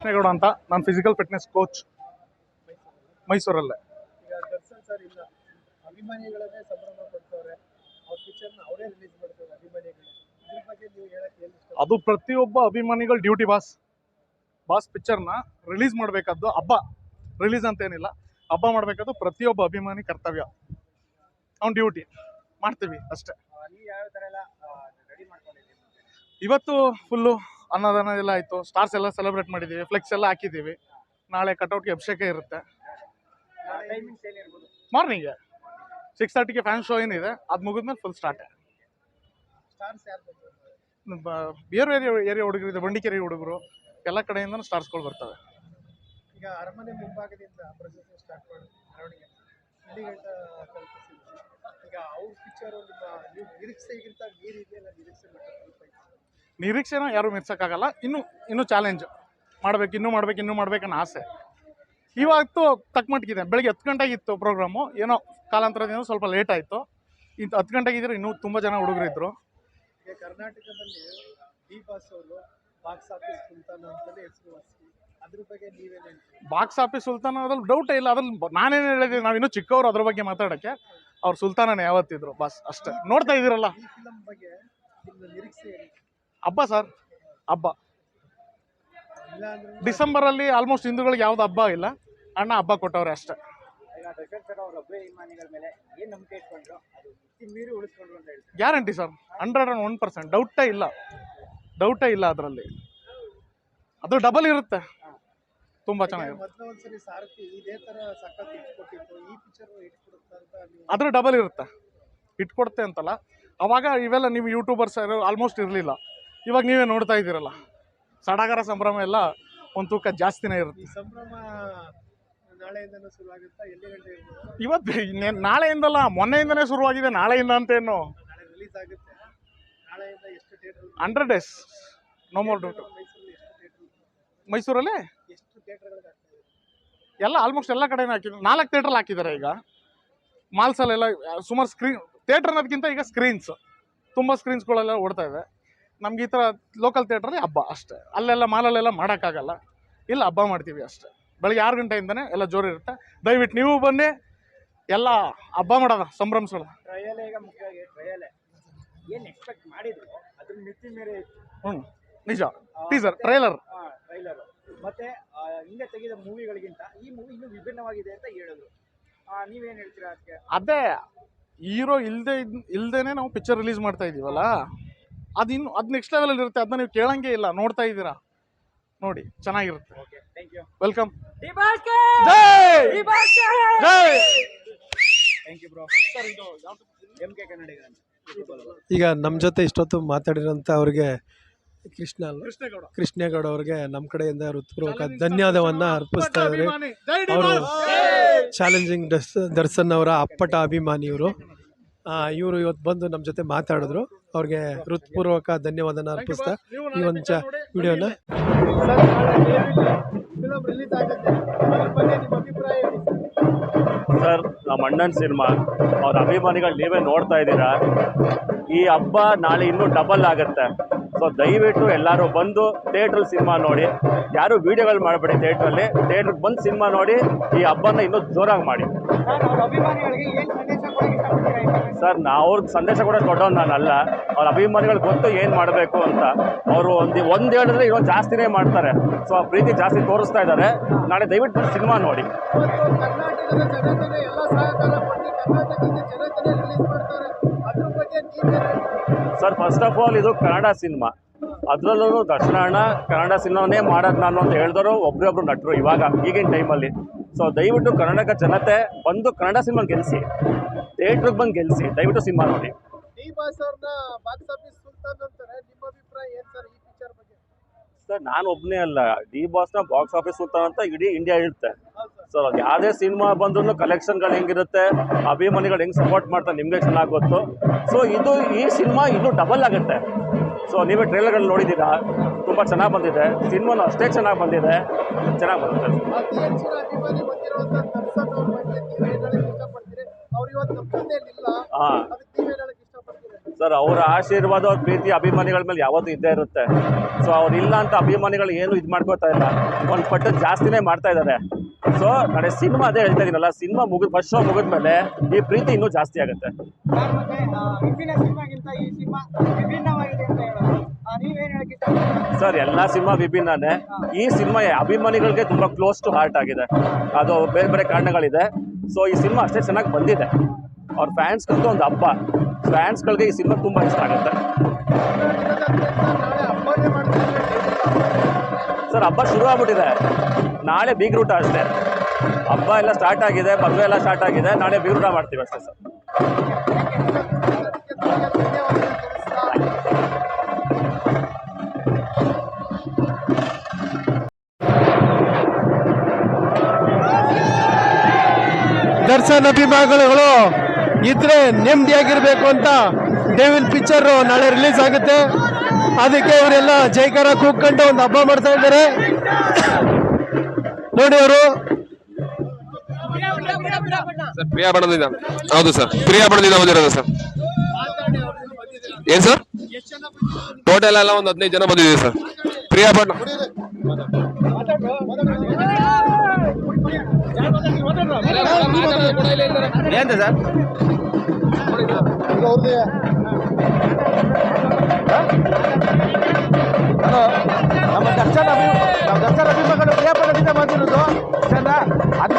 ಕೃಷ್ಣೇಗೌಡ ಅಂತ, ನಾನು physical fitness coach ಮೈಸೂರಲ್ಲೇ. ಈಗ ದರ್ಶನ್ ಸರ್ ಇಲ್ಲ, ಅಭಿಮಾನಿಗಳನ್ನೇ ಸಂಭ್ರಮ ಪಡ್ತವ್ರೆ, ಅವ್ರ ಪಿಕ್ಚರ್ನ ಅವರೇ ರಿಲೀಸ್ ಮಾಡ್ತಾರೆ ಅಭಿಮಾನಿಗಳು. ಇದ್ರ ಬಗ್ಗೆ ನೀವು ಹೇಳಕ್ಕೆ ಏನು ಇಷ್ಟ? ಅದು ಪ್ರತಿಯೊಬ್ಬ ಅಭಿಮಾನಿಗಳ ಡ್ಯೂಟಿ ಬಾಸ್ ಪಿಕ್ಚರ್ನ ರಿಲೀಸ್ ಮಾಡಬೇಕಾದ್ದು ಹಬ್ಬ, ರಿಲೀಸ್ ಅಂತ ಏನಿಲ್ಲ, ಹಬ್ಬ ಮಾಡಬೇಕಾದ್ದು ಪ್ರತಿಯೊಬ್ಬ ಅಭಿಮಾನಿ ಕರ್ತವ್ಯ, ಅವ್ನ ಡ್ಯೂಟಿ ಮಾಡ್ತೀವಿ ಅಷ್ಟೇ. ನೀವು ಯಾವ ಥರ ಎಲ್ಲ ರೆಡಿ ಮಾಡ್ಕೊಂಡಿದ್ದೀವಿ? ಇವತ್ತು ಫುಲ್ಲು ಅನ್ನದಾನ ಎಲ್ಲ ಆಯಿತು, ಸ್ಟಾರ್ಸ್ ಎಲ್ಲ ಸೆಲೆಬ್ರೇಟ್ ಮಾಡಿದ್ದೀವಿ, ಫ್ಲೆಕ್ಸ್ ಎಲ್ಲ ಹಾಕಿದ್ದೀವಿ. ನಾಳೆ ಕಟೌಟ್ಗೆ ಅಭಿಷೇಕ ಇರುತ್ತೆ. ಟೈಮಿಂಗ್ಸ್ ಏನಿರ್ಬೋದು? ಮಾರ್ನಿಂಗ್ಗೆ 6:30ಗೆ ಫ್ಯಾನ್ ಶೋ ಏನಿದೆ, ಅದು ಮುಗಿದ್ಮೇಲೆ ಫುಲ್ ಸ್ಟಾರ್ಟ್. ಸ್ಟಾರ್ಸ್ ಯಾರು ಬಂದರು? ಬೇರೆ ಏರಿಯಾ ಹುಡುಗರು ಇದೆ, ಬಂಡಿಕೇರಿ ಹುಡುಗರು, ಎಲ್ಲ ಕಡೆಯಿಂದ ಸ್ಟಾರ್ಸ್ಗಳು ಬರ್ತವೆ. ಈಗ ಅರಮನೆ ಮುಂಭಾಗದಿಂದ ಪ್ರೊಸೆಸ್ ಸ್ಟಾರ್ಟ್ ಮಾಡಿ ಮೆರವಣಿಗೆ ಇಲ್ಲಿಗಂಟ ತಲುಪಿಸಿದ್ವಿ. ಈಗ ಅವ್ರ ಪಿಕ್ಚರು ನಿಮ್ಮ ನಿರೀಕ್ಷೆಗಿಂತ ಮೀರಿದೆಯಲ್ಲ, ನಿರೀಕ್ಷೆನ ಯಾರು ಮೆಚ್ಚಕ್ಕಾಗಲ್ಲ. ಇನ್ನೂ ಚಾಲೆಂಜ್ ಇನ್ನೂ ಮಾಡ್ಬೇಕನ್ನೋ ಆಸೆ. ಇವತ್ತು ತಕ್ಕ ಮಟ್ಟಿಗಿದೆ. ಬೆಳಗ್ಗೆ 10 ಗಂಟೆಗೆ ಇತ್ತು ಪ್ರೋಗ್ರಾಮು, ಏನೋ ಕಾಲಾಂತರದಿಂದ ಸ್ವಲ್ಪ ಲೇಟ್ ಆಯಿತು. 10 ಗಂಟೆಗೆ ಇದ್ರೆ ಇನ್ನೂ ತುಂಬ ಜನ ಹುಡುಗರಿದ್ರು. ಈಗ ಕರ್ನಾಟಕದಲ್ಲಿ ಡಿ ಬಾಸ್ ಅವರು ಬಾಕ್ಸ್ ಆಫೀಸ್ ಸುಲ್ತಾನ ಅಂತಲೇ ಹೆಸರುವಾಸಿ. ಅದ್ರ ಬಗ್ಗೆ ನೀವೇನು ಹೇಳ್ತೀವಿ? ಬಾಕ್ಸ್ ಆಫೀಸ್ ಸುಲ್ತಾನ ಅದ್ರಲ್ಲಿ ಡೌಟೇ ಇಲ್ಲ. ಅದ್ರಲ್ಲಿ ನಾನೇನು ಹೇಳಿದೆ, ನಾವಿನ್ನೂ ಚಿಕ್ಕವರು ಅದ್ರ ಬಗ್ಗೆ ಮಾತಾಡೋಕ್ಕೆ. ಅವ್ರು ಸುಲ್ತಾನನೇ ಯಾವತ್ತಿದ್ರು ಬಾಸ್, ಅಷ್ಟೇ. ನೋಡ್ತಾ ಇದ್ದೀರಲ್ಲ ಈ ಫಿಲಮ್ ಬಗ್ಗೆ ನಿಮ್ಮ ನಿರೀಕ್ಷೆ ಏನು? ಹಬ್ಬ ಸರ್, ಹಬ್ಬ. ಇಲ್ಲ ಅಂದ್ರೆ ಡಿಸೆಂಬರಲ್ಲಿ ಆಲ್ಮೋಸ್ಟ್ ಹಿಂದೂಗಳಿಗೆ ಯಾವ್ದು ಹಬ್ಬ ಇಲ್ಲ, ಅಣ್ಣ ಹಬ್ಬ ಕೊಟ್ಟವ್ರೆ ಅಷ್ಟೇ. ಈಗ ದರ್ಶನ್ ಸರ್ ಅವ್ರ ಅಭಿಮಾನಿಗಳ ಮೇಲೆ ಏನು ನಂಬಿಕೆ ಇಟ್ಕೊಂಡ್ರು, ಅದು ಮೀರಿ ಉಳಿಸ್ಕೊಂಡ್ರು ಅಂತ ಹೇಳ್ತಾರೆ. Guarantee sir, 101%. ಡೌಟೇ ಇಲ್ಲ ಅದರಲ್ಲಿ. ಅದು ಡಬಲ್ ಇರುತ್ತೆ, ತುಂಬ ಚೆನ್ನಾಗಿರುತ್ತೆ. ಮೊದಲ ಒಂದ್ಸರಿ ಸಾರಥಿ ಇದೇ ತರ ಸಖತ್ ಇಟ್ಕೊಟ್ಟಿತ್ತು, ಈ ಪಿಕ್ಚರ್ ಇಟ್ಕೊಡುತ್ತೆ ಅಂತ ನೀವು? ಅದ್ರ ಡಬಲ್ ಇರುತ್ತೆ, ಇಟ್ಕೊಡ್ತೆ ಅಂತಲ್ಲ. ಅವಾಗ ಇವೆಲ್ಲ ನೀವು ಯೂಟ್ಯೂಬರ್ಸ್ ಆಲ್ಮೋಸ್ಟ್ ಇರಲಿಲ್ಲ. ಇವಾಗ ನೀವೇ ನೋಡ್ತಾ ಇದ್ದೀರಲ್ಲ, ಸಡಗರ ಸಂಭ್ರಮ ಎಲ್ಲ ಒಂದು ತೂಕ ಜಾಸ್ತಿನೇ ಇರುತ್ತೆ. ಈ ಸಂಭ್ರಮ ನಾಳೆಯಿಂದನೂ ಶುರು ಆಗುತ್ತಾ? ಎಲ್ಲಿ ಗಂಟೆ ಇರ್ಬೋದು? ಇವತ್ತು ನಾಳೆಯಿಂದಲ್ಲ, ಮೊನ್ನೆಯಿಂದನೇ ಶುರುವಾಗಿದೆ. ನಾಳೆಯಿಂದ ಅಂತೇನು, ನಾಳೆ ರಿಲೀಸ್ ಆಗುತ್ತೆ. ನಾಳೆಯಿಂದ ಎಷ್ಟು theatre? 100 days, no more doubt. ಮೈಸೂರಲ್ಲಿ ಎಷ್ಟು ಥಿಯೇಟರ್? ಮೈಸೂರಲ್ಲಿ ಎಷ್ಟು ಥಿಯೇಟರ್ಗಳಿಗೆ ಆಗ್ತದೆ? ಎಲ್ಲ ಆಲ್ಮೋಸ್ಟ್ ಎಲ್ಲ ಕಡೆನೂ ಹಾಕಿದ್ರು. 4 ಥಿಯೇಟ್ರಲ್ಲಿ ಹಾಕಿದ್ದಾರೆ ಈಗ. ಮಾಲ್ಸಲ್ಲೆಲ್ಲ ಸುಮಾರು ಸ್ಕ್ರೀನ್, ಥಿಯೇಟರ್ ಅನ್ನೋದಕ್ಕಿಂತ ಈಗ ಸ್ಕ್ರೀನ್ಸ್, ತುಂಬ ಸ್ಕ್ರೀನ್ಸ್ಗಳೆಲ್ಲ ಓಡ್ತಾ ಇದೆ. ನಮ್ಗೆ ಈ ಥರ ಲೋಕಲ್ ಥಿಯೇಟ್ರಲ್ಲಿ ಹಬ್ಬ ಅಷ್ಟೇ. ಅಲ್ಲೆಲ್ಲ ಮಾಲಲ್ಲೆಲ್ಲ ಮಾಡೋಕ್ಕಾಗಲ್ಲ, ಇಲ್ಲ ಹಬ್ಬ ಮಾಡ್ತೀವಿ ಅಷ್ಟೇ. ಬೆಳಗ್ಗೆ 6 ಗಂಟೆಯಿಂದನೇ ಎಲ್ಲ ಜೋರು ಇರುತ್ತೆ. ದಯವಿಟ್ಟು ನೀವು ಬನ್ನಿ, ಎಲ್ಲ ಹಬ್ಬ ಮಾಡೋದ ಸಂಭ್ರಮಿಸೋಣ. ಟ್ರಯಲ್ ಈಗ ಮುಖ್ಯವಾಗಿ ಟ್ರಯಲ್ ಏನು ಎಕ್ಸ್ಪೆಕ್ಟ್ ಮಾಡಿದ್ರು ಅದ್ರ ಮಿತಿ ಮೇರೆ ಇತ್ತು. ನಿಜ. ಟೀಸರ್, ಟ್ರೈಲರ್ ಮತ್ತೆ ಹಿಂದೆ ತೆಗೆದ ಮೂವಿಗಳಿಗಿಂತ ಈ ಮೂವಿ ಇನ್ನೂ ವಿಭಿನ್ನವಾಗಿದೆ ಅಂತ ಹೇಳಿದ್ರು. ನೀವೇನು ಹೇಳ್ತೀರಾ ಅದಕ್ಕೆ? ಅದೇ ಹೀರೋ ಇಲ್ದೇನೆ ನಾವು ಪಿಕ್ಚರ್ ರಿಲೀಸ್ ಮಾಡ್ತಾ ಇದೀವಲ್ಲ, ಅದು ನೆಕ್ಸ್ಟ್ ಲೆವೆಲಲ್ಲಿ ಇರುತ್ತೆ. ಅದನ್ನ ನೀವು ಕೇಳಂಗೆ ಇಲ್ಲ, ನೋಡ್ತಾ ಇದ್ದೀರಾ, ನೋಡಿ, ಚೆನ್ನಾಗಿರುತ್ತೆ. Okay, thank you. Welcome. Thank you bro. Sir, ಇದು MK ಕನ್ನಡಿಗ ಈಗ ನಮ್ಮ ಜೊತೆ ಇಷ್ಟೊತ್ತು ಮಾತಾಡಿರೋಂಥ ಅವ್ರಿಗೆ ಕೃಷ್ಣೇಗೌಡ ಅವ್ರಿಗೆ ನಮ್ಮ ಕಡೆಯಿಂದ ಹೃತ್ಪೂರ್ವಕ ಧನ್ಯವಾದವನ್ನು ಅರ್ಪಿಸ್ತಾ ಇದ್ದಾರೆ. ಅವರು ಚಾಲೆಂಜಿಂಗ್ ದರ್ಶನ್ ಅವರ ಅಪ್ಪಟ ಅಭಿಮಾನಿ ಇವರು. ಇವತ್ತು ಬಂದು ನಮ್ಮ ಜೊತೆ ಮಾತಾಡಿದ್ರು. ಅವ್ರಿಗೆ ಹೃತ್ಪೂರ್ವಕ ಧನ್ಯವಾದನ ಅರ್ಪಿಸ್ತಾ ಈ ಒಂದು ವಿಡಿಯೋನ ಸರ್, ನಮ್ಮ ಅಣ್ಣನ ಸಿನಿಮಾ, ಅವ್ರ ಅಭಿಮಾನಿಗಳು ನೀವೇ ನೋಡ್ತಾ ಇದ್ದೀರಾ. ಈ ಹಬ್ಬ ನಾಳೆ ಇನ್ನೂ ಡಬಲ್ ಆಗುತ್ತೆ. ಸೊ ದಯವಿಟ್ಟು ಎಲ್ಲರೂ ಬಂದು ಥಿಯೇಟ್ರಲ್ಲಿ ಸಿನಿಮಾ ನೋಡಿ. ಯಾರು ವೀಡಿಯೋಗಳು ಮಾಡಬೇಡಿ, ಥಿಯೇಟ್ರಿಗೆ ಬಂದು ಸಿನಿಮಾ ನೋಡಿ. ಈ ಹಬ್ಬನ ಇನ್ನೂ ಜೋರಾಗಿ ಮಾಡಿ. ಸರ್, ಅವ್ರಿಗೆ ಸಂದೇಶ ಕೂಡ ಕೊಡೋನು ನಾನಲ್ಲ. ಅವ್ರ ಅಭಿಮಾನಿಗಳಿಗೆ ಗೊತ್ತು ಏನು ಮಾಡಬೇಕು ಅಂತ. ಅವರು ಒಂದು ಹೇಳಿದ್ರೆ ಇನ್ನೊಂದು ಜಾಸ್ತಿನೇ ಮಾಡ್ತಾರೆ. ಸೊ ಆ ಪ್ರೀತಿ ಜಾಸ್ತಿ ತೋರಿಸ್ತಾ ಇದ್ದಾರೆ. ನಾಳೆ ದಯವಿಟ್ಟು ಸಿನಿಮಾ ನೋಡಿ. ಸರ್, ಫಸ್ಟ್ ಆಫ್ ಆಲ್ ಇದು ಕನ್ನಡ ಸಿನಿಮಾ. ಅದರಲ್ಲೂ ದರ್ಶನ ಕನ್ನಡ ಸಿನಿಮಾನೇ ಮಾಡೋದು ನಾನು ಅಂತ ಹೇಳಿದವರು ಒಬ್ರೊಬ್ರು ನಟರು ಈಗಿನ ಟೈಮಲ್ಲಿ. ಸೊ ದಯವಿಟ್ಟು ಕರ್ನಾಟಕ ಜನತೆ ಬಂದು ಕನ್ನಡ ಸಿನಿಮಾ ಗೆಲ್ಲಿಸಿ, ಥಿಯೇಟ್ರಿಗೆ ಬಂದು ಗೆಲ್ಲಿಸಿ, ದಯವಿಟ್ಟು ಸಿನಿಮಾ ನೋಡಿ. ಡಿ ಬಾಸ್ ಅವ್ರನ್ನ ಬಾಕ್ಸ್ ಆಫೀಸ್ ಸುಲ್ತಾನ್ ಅಂತಾರೆ, ನಿಮ್ಮ ಅಭಿಪ್ರಾಯ ಏನು ಸರ್ ಈ ಪಿಕ್ಚರ್ ಬಗ್ಗೆ? ಸರ್, ನಾನು ಒಬ್ಬನೇ ಅಲ್ಲ, ಡಿ ಬಾಸ್ನ ಬಾಕ್ಸ್ ಆಫೀಸ್ ಸುಲ್ತಾನ್ ಅಂತ ಇಡೀ ಇಂಡಿಯಾ ಇರುತ್ತೆ. ಸೊ ಯಾವುದೇ ಸಿನಿಮಾ ಬಂದ್ರೂ ಕಲೆಕ್ಷನ್ಗಳು ಹೆಂಗಿರುತ್ತೆ, ಅಭಿಮಾನಿಗಳು ಹೆಂಗೆ ಸಪೋರ್ಟ್ ಮಾಡ್ತಾರೆ ನಿಮಗೆ ಚೆನ್ನಾಗಿ ಗೊತ್ತು. ಸೊ ಈ ಸಿನಿಮಾ ಇನ್ನೂ ಡಬಲ್ ಆಗುತ್ತೆ. ಸೊ ನೀವೇ ಟ್ರೈಲರ್ಗಳು ನೋಡಿದ್ದೀರಾ, ತುಂಬ ಚೆನ್ನಾಗಿ ಬಂದಿದೆ. ಸಿನಿಮಾನು ಅಷ್ಟೇ ಚೆನ್ನಾಗಿ ಬಂದಿದೆ, ಚೆನ್ನಾಗಿ ಬರುತ್ತೆ. ಸರ್ ಅವರ ಆಶೀರ್ವಾದ ಅವ್ರ ಪ್ರೀತಿ ಅಭಿಮಾನಿಗಳ ಮೇಲೆ ಯಾವತ್ತೂ ಇದ್ದೇ ಇರುತ್ತೆ. ಸೊ ಅವ್ರು ಇಲ್ಲ ಅಂತ ಅಭಿಮಾನಿಗಳು ಏನು ಇದು ಮಾಡ್ಕೋತಾ ಇಲ್ಲ, ಒಂದು ಪಟ್ಟು ಜಾಸ್ತಿನೇ ಮಾಡ್ತಾ ಇದ್ದಾರೆ. ಸೊ ನಾಳೆ ಸಿನಿಮಾ ಅದೇ ಹೇಳ್ತಾ ಇದೀನಲ್ಲ, ಸಿನಿಮಾ ಫಸ್ಟ್ ಶೋ ಮುಗಿದ್ಮೇಲೆ ಈ ಪ್ರೀತಿ ಇನ್ನೂ ಜಾಸ್ತಿ ಆಗುತ್ತೆ. ಸರ್ ಎಲ್ಲ ಸಿನಿಮಾ ವಿಭಿನ್ನನೇ, ಈ ಸಿನಿಮಾ ಅಭಿಮಾನಿಗಳಿಗೆ ತುಂಬಾ ಕ್ಲೋಸ್ ಟು ಹಾರ್ಟ್ ಆಗಿದೆ. ಅದು ಬೇರೆ ಬೇರೆ ಕಾರಣಗಳಿದೆ. ಸೊ ಈ ಸಿನಿಮಾ ಅಷ್ಟೇ ಚೆನ್ನಾಗಿ ಬಂದಿದೆ. ಅವ್ರ ಫ್ಯಾನ್ಸ್ಗಂತೂ ಒಂದು ಹಬ್ಬ. ಫ್ಯಾನ್ಸ್ಗಳಿಗೆ ಈ ಸಿನಿಮಾ ತುಂಬಾ ಇಷ್ಟ ಆಗುತ್ತೆ. ಸರ್ ಹಬ್ಬ ಶುರು ಆಗ್ಬಿಟ್ಟಿದೆ, ನಾಳೆ ಬೀಗ್ರೂಟ ಅಷ್ಟೇ. ಹಬ್ಬ ಎಲ್ಲ ಸ್ಟಾರ್ಟ್ ಆಗಿದೆ, ಮದುವೆ ಎಲ್ಲ ಸ್ಟಾರ್ಟ್ ಆಗಿದೆ, ನಾಳೆ ಬೀಗ್ರೂಟ ಮಾಡ್ತೀವಿ ಅಷ್ಟೇ ಸರ್. ದರ್ಶನ್ ಅಭಿಮಾನಿಗಳು ಇದ್ರೆ ನೆಮ್ಮದಿಯಾಗಿರ್ಬೇಕು ಅಂತ ಡೆವಿಲ್ ಪಿಕ್ಚರ್ ನಾಳೆ ರಿಲೀಸ್ ಆಗುತ್ತೆ. ಅದಕ್ಕೆ ಇವರೆಲ್ಲ ಜೈಕಾರ ಕೂಗ್ಕೊಂಡು ಒಂದು ಹಬ್ಬ ಮಾಡ್ತಾ ಇದ್ದಾರೆ ನೋಡಿ. ಅವರು ಸರ್ ಪ್ರಿಯಾ ಬಣದಿಂದ, ಹೌದು ಸರ್, ಪ್ರಿಯಾ ಬಣದಿಂದ ಬಂದಿರೋದು ಸರ್. ಏನ್ ಸರ್ ಟೋಟಲ್ ಎಲ್ಲ ಒಂದು 15 ಜನ ಬಂದಿದ್ದೀವಿ ಸರ್. ಪ್ರಿಯಾ ಬಣ ಏನು ಸರ್ ನಮ್ಮ ದರ್ಶನ್ ಅಭಿಮಾನಿಗಳು ಪ್ರಿಯಪಡದಿಂದ ಬಂದಿರೋದು ಚಂದ.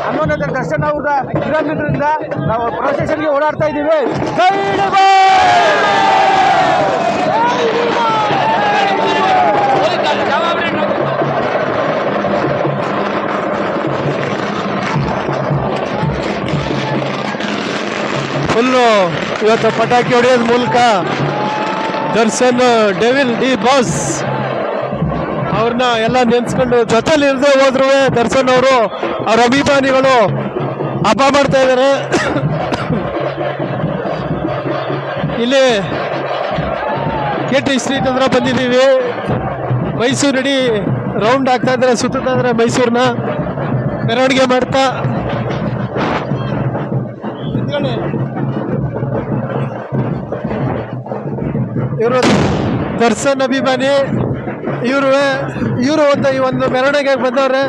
11ನೇ ದರ್ಶನ್ ಅವ್ರ ಕಿಲೋಮೀಟರ್ನಿಂದ ನಾವು ಪ್ರೊಸೆಷನ್ಗೆ ಓಡಾಡ್ತಾ ಇದ್ದೀವಿ. ಫುಲ್ಲು ಇವತ್ತು ಪಟಾಕಿ ಹೊಡೆಯೋದ್ ಮೂಲಕ ದರ್ಶನ್ ಡೆವಿಲ್ ಡಿ ಬಾಸ್ ಅವ್ರನ್ನ ಎಲ್ಲ ನೆನ್ಸ್ಕೊಂಡು ಜೊತೆಲಿ ಇರದೆ ಹೋದ್ರು ದರ್ಶನ್ ಅವರು ಅವ್ರ ಅಭಿಮಾನಿಗಳು ಹಬ್ಬ ಮಾಡ್ತಾ ಇದ್ದಾರೆ. ಇಲ್ಲಿ KT ಸ್ಟ್ರೀಟ್ ಹತ್ರ ಬಂದಿದ್ದೀವಿ. ಮೈಸೂರು ಇಡೀ ರೌಂಡ್ ಆಗ್ತಾ ಇದ್ದಾರೆ, ಸುತ್ತಾ ಇದ್ದಾರೆ ಮೈಸೂರನ್ನ ಮೆರವಣಿಗೆ ಮಾಡ್ತಾ. ಇವರು ದರ್ಶನ್ ಅಭಿಮಾನಿ, ಇವರು ಒಂದು ಮೆರವಣಿಗೆಗೆ ಬಂದವ್ರೆ.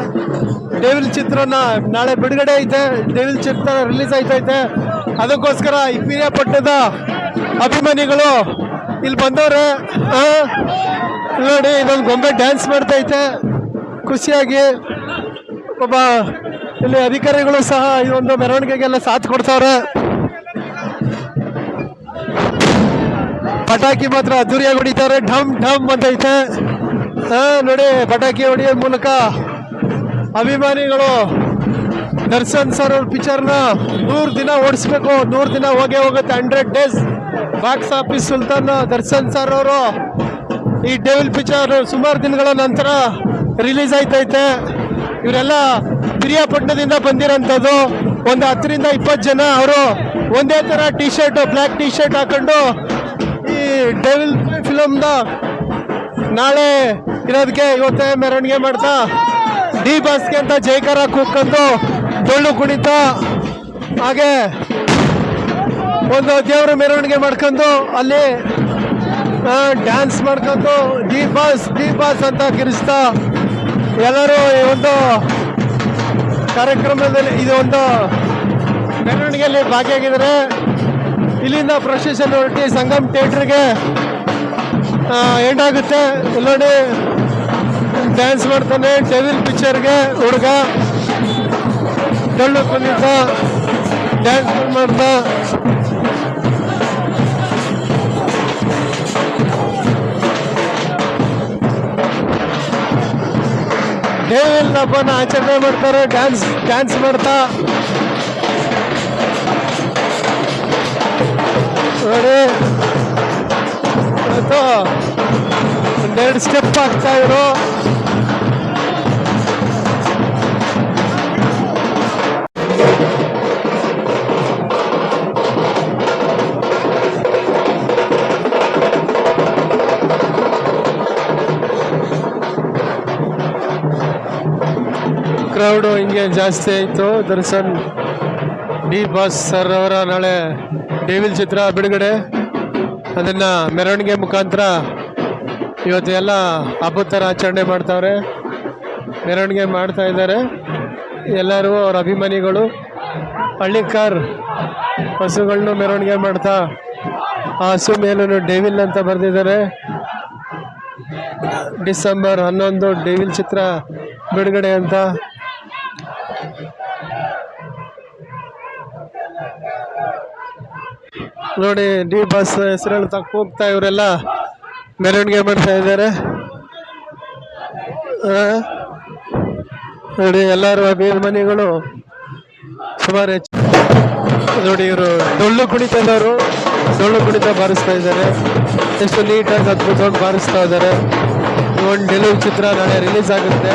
ಡೆವಿಲ್ ಚಿತ್ರನ ನಾಳೆ ಬಿಡುಗಡೆ ಐತೆ, ಡೆವಿಲ್ ಚಿತ್ರ ರಿಲೀಸ್ ಆಯ್ತೈತೆ. ಅದಕ್ಕೋಸ್ಕರ ಈ ಪಿರಿಯಾಪಟ್ಟಣದ ಅಭಿಮಾನಿಗಳು ಇಲ್ಲಿ ಬಂದವ್ರೆ. ನೋಡಿ ಇದೊಂದು ಗೊಂಬೆ ಡ್ಯಾನ್ಸ್ ಮಾಡ್ತೈತೆ ಖುಷಿಯಾಗಿ. ಒಬ್ಬ ಇಲ್ಲಿ ಅಧಿಕಾರಿಗಳು ಸಹ ಈ ಒಂದು ಮೆರವಣಿಗೆಗೆಲ್ಲ ಸಾಥ್ ಕೊಡ್ತಾವ್ರೆ. ಪಟಾಕಿ ಮಾತ್ರ ಅದ್ದೂರಿಯಾಗಿ ಹೊಡಿತಾರೆ, ಢಮ್ ಢಮ್ ಅಂತೈತೆ. ನೋಡಿ ಪಟಾಕಿ ಹೊಡೆಯೋ ಮೂಲಕ ಅಭಿಮಾನಿಗಳು ದರ್ಶನ್ ಸರ್ ಅವ್ರ ಪಿಕ್ಚರ್ನ 100 ದಿನ ಓಡಿಸ್ಬೇಕು. 100 ದಿನ ಹೋಗುತ್ತೆ, 100 days box office Sultan Darshan sir ಅವರು. ಈ ಡೆವಿಲ್ ಪಿಕ್ಚರ್ ಸುಮಾರು ದಿನಗಳ ನಂತರ ರಿಲೀಸ್ ಆಯ್ತೈತೆ. ಇವರೆಲ್ಲ ಪಿರಿಯಾಪಟ್ಟಣದಿಂದ ಬಂದಿರೋಂಥದ್ದು. ಒಂದು 10 ರಿಂದ 20 ಜನ. ಅವರು ಒಂದೇ ಥರ T shirt, black T shirt ಹಾಕೊಂಡು ಈ ಡೆವಿಲ್ ಫಿಲಮ್ದ ನಾಳೆ ಇರೋದಕ್ಕೆ ಇವತ್ತೇ ಮೆರವಣಿಗೆ ಮಾಡ್ತಾ ಡಿ ಬಾಸ್ಗೆ ಅಂತ ಜೈಕಾರ ಕೂಗ್ಕೊಂಡು ಡೊಳ್ಳು ಕುಣಿತ, ಹಾಗೆ ಒಂದು ದೇವರ ಮೆರವಣಿಗೆ ಮಾಡ್ಕೊಂಡು ಅಲ್ಲಿ ಡ್ಯಾನ್ಸ್ ಮಾಡ್ಕೊಂಡು ಡಿ ಬಾಸ್ ಅಂತ ಕಿರಿಸ್ತಾ ಎಲ್ಲರೂ ಈ ಒಂದು ಕಾರ್ಯಕ್ರಮದಲ್ಲಿ ಇದು ಒಂದು ಮೆರವಣಿಗೆಯಲ್ಲಿ ಭಾಗಿಯಾಗಿದ್ದಾರೆ. ಇಲ್ಲಿಂದ ಪ್ರೊಸೆಷನ್ ಹೊರಟಿ ಸಂಗಮ್ ಥಿಯೇಟ್ರಿಗೆ ಎಂಡ್ ಆಗುತ್ತೆ. ನೋಡಿ ಡ್ಯಾನ್ಸ್ ಮಾಡ್ತಾನೆ ಡೆವಿಲ್ ಪಿಕ್ಚರ್ಗೆ ಹುಡುಗ, ಡೊಳ್ಳು ಕುಣಿತ ಡ್ಯಾನ್ಸ್ ಮಾಡ್ತಾ. ಡೆವಿಲ್ ಹಬ್ಬನ ಆಚರಣೆ ಮಾಡ್ತಾರೆ ಡ್ಯಾನ್ಸ್ ಮಾಡ್ತಾ. ನೋಡಿ ಇವತ್ತು ಒಂದೆರಡು ಸ್ಟೆಪ್ ಆಗ್ತಾ ಇರೋ. ಕ್ರೌಡು ಹಿಂಗೆ ಜಾಸ್ತಿ ಆಯಿತು. ದರ್ಶನ್ ಡಿ ಬಾಸ್ ಸರ್ ಅವರ ನಾಳೆ ಡೆವಿಲ್ ಚಿತ್ರ ಬಿಡುಗಡೆ. ಅದನ್ನು ಮೆರವಣಿಗೆ ಮುಖಾಂತರ ಇವತ್ತು ಎಲ್ಲ ಹಬ್ಬದ ಥರ ಆಚರಣೆ ಮಾಡ್ತಾವ್ರೆ, ಮೆರವಣಿಗೆ ಮಾಡ್ತಾ ಇದ್ದಾರೆ ಎಲ್ಲರೂ ಅವ್ರ ಅಭಿಮಾನಿಗಳು. ಹಳ್ಳಿಕಾರ್ ಹಸುಗಳನ್ನು ಮೆರವಣಿಗೆ ಮಾಡ್ತಾ ಆ ಹಸು ಮೇಲೂ ಡೆವಿಲ್ ಅಂತ ಬರೆದಿದ್ದಾರೆ. ಡಿಸೆಂಬರ್ 11 ಡೆವಿಲ್ ಚಿತ್ರ ಬಿಡುಗಡೆ ಅಂತ. ನೋಡಿ ಡಿ ಬಾಸ್ ಹೆಸರಲ್ಲಿ ಹೋಗ್ತಾ ಇವರೆಲ್ಲ ಮೆರವಣಿಗೆ ಮಾಡ್ತಾ ಇದ್ದಾರೆ. ನೋಡಿ ಎಲ್ಲರೂ ಅಭಿಮಾನಿಗಳು ಸುಮಾರು ಹೆಚ್ಚು. ನೋಡಿ ಇವರು ಡೊಳ್ಳು ಕುಣಿತದವರು ಡೊಳ್ಳು ಕುಣಿತ ಬಾರಿಸ್ತಾ ಇದ್ದಾರೆ. ಎಷ್ಟು ನೀಟಾಗಿ ಅದ್ಭುತವಾಗಿ ಬಾರಿಸ್ತಾ ಇದ್ದಾರೆ. ಒಂದು ಡೆಲಿವರಿ ಚಿತ್ರ ನಾಳೆ ರಿಲೀಸ್ ಆಗುತ್ತೆ,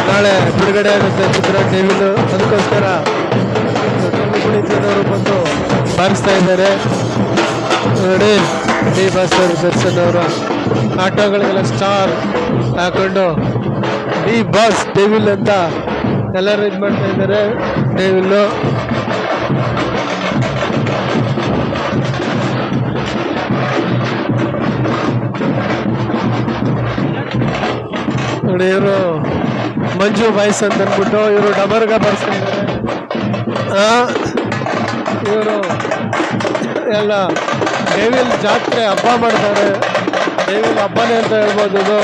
ನಾಳೆ ಬಿಡುಗಡೆ ಆಗುತ್ತೆ ಚಿತ್ರ ಡೆವಿಲು. ಅದಕ್ಕೋಸ್ಕರ ಡೊಳ್ಳು ಕುಣಿತದವರು ಬಂದು ಬಾರಿಸ್ತಾ ಇದ್ದಾರೆ. ನೋಡಿ ಡಿ ಬಾಸ್ ಅವರು ದರ್ಶನ್ ಅವರ ಆಟೋಗಳಿಗೆಲ್ಲ ಸ್ಟಾರ್ ಹಾಕೊಂಡು ಡಿ ಬಾಸ್ ಡೆವಿಲ್ ಅಂತ ಎಲ್ಲರೂ ಇದು ಮಾಡ್ತಾ ಇದ್ದಾರೆ. ಡೆವಿಲ್ಲು ನೋಡಿ ಇವರು ಮಂಜು ಬಾಯ್ಸ್ ಅಂತ ಅಂದ್ಬಿಟ್ಟು ಇವರು ಡಬರ್ಗ ಬರ್ಸ್ತಾ ಇದ್ದಾರೆ. ಇವರು ಎಲ್ಲ ಡೆವಿಲ್ ಜಾತ್ರೆ ಹಬ್ಬ ಮಾಡ್ತಾರೆ. ಡೆವಿಲ್ ಹಬ್ಬನೇ ಅಂತ ಹೇಳ್ಬೋದು ಇದು.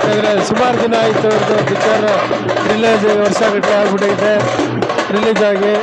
ಯಾಕಂದರೆ ಸುಮಾರು ದಿನ ಆಯಿತು ಇವ್ರದ್ದು ಪಿಕ್ಚರ್ ರಿಲೀಸ್, ವರ್ಷಗಟ್ಟಲೆ ಆಗ್ಬಿಟ್ಟೈತೆ ರಿಲೀಸ್ ಆಗಿ.